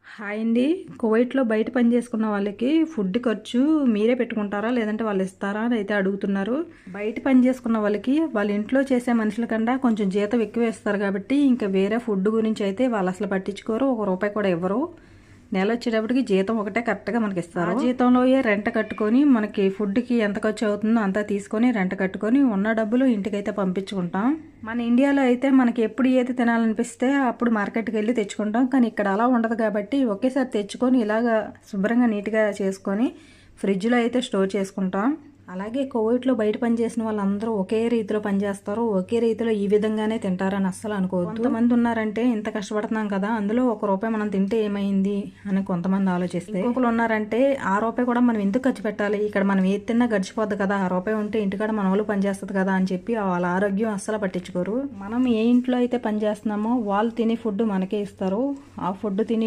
Hi అండి. కువైట్‌లో బయట పని చేసుకున్న వాళ్ళకి ఫుడ్ ఖర్చు మీరే పెట్టుకుంటారా? లేదంటే వాళ్ళు ఇస్తారా? అని అయితే అడుగుతున్నారు. బయట పని చేసుకున్న వాళ్ళకి వాళ్ళ ఇంట్లో చేసే మనుషుల కన్నా కొంచెం జీతం ఎక్కువ ఇస్తారు కాబట్టి ఇంకా వేరే ఫుడ్ గురించి అయితే వాళ్ళు అసలు పట్టించుకోరు. ఒక రూపాయి కూడా ఇవ్వరు. నెల వచ్చేటప్పటికి జీతం ఒకటే కరెక్ట్గా మనకి ఇస్తారు. ఆ జీతంలోయే రెంట్ కట్టుకొని మనకి ఫుడ్కి ఎంత ఖర్చు అవుతుందో అంతా తీసుకొని రెంట్ కట్టుకొని ఉన్న డబ్బులు ఇంటికైతే పంపించుకుంటాం. మన ఇండియాలో అయితే మనకి ఎప్పుడు ఏది తినాలనిపిస్తే అప్పుడు మార్కెట్కి వెళ్ళి తెచ్చుకుంటాం. కానీ ఇక్కడ అలా ఉండదు కాబట్టి ఒకేసారి తెచ్చుకొని ఇలాగా శుభ్రంగా నీట్గా చేసుకొని ఫ్రిడ్జ్లో అయితే స్టోర్ చేసుకుంటాం. అలాగే కువైట్లో బయట పని చేసిన వాళ్ళందరూ ఒకే రీతిలో పనిచేస్తారు. ఒకే రీతిలో ఈ విధంగానే తింటారని అస్సలు అనుకోవద్దు. కొంతమంది ఉన్నారంటే ఇంత కష్టపడుతున్నాం కదా, అందులో ₹1 మనం తింటే ఏమైంది అని కొంతమంది ఆలోచిస్తే, ఇంకొకరు ఉన్నారంటే ₹1 కూడా మనం ఎందుకు ఖర్చు పెట్టాలి, ఇక్కడ మనం ఏది తిన్నా గడిచిపోద్ది కదా, ₹1 ఉంటే ఇంటికాడ మన వాళ్ళు పనిచేస్తుంది కదా అని చెప్పి వాళ్ళ ఆరోగ్యం అస్సలు పట్టించుకోరు. మనం ఏ ఇంట్లో అయితే పని చేస్తున్నామో వాళ్ళు తినే ఫుడ్ మనకే ఇస్తారు. ఆ ఫుడ్ తిని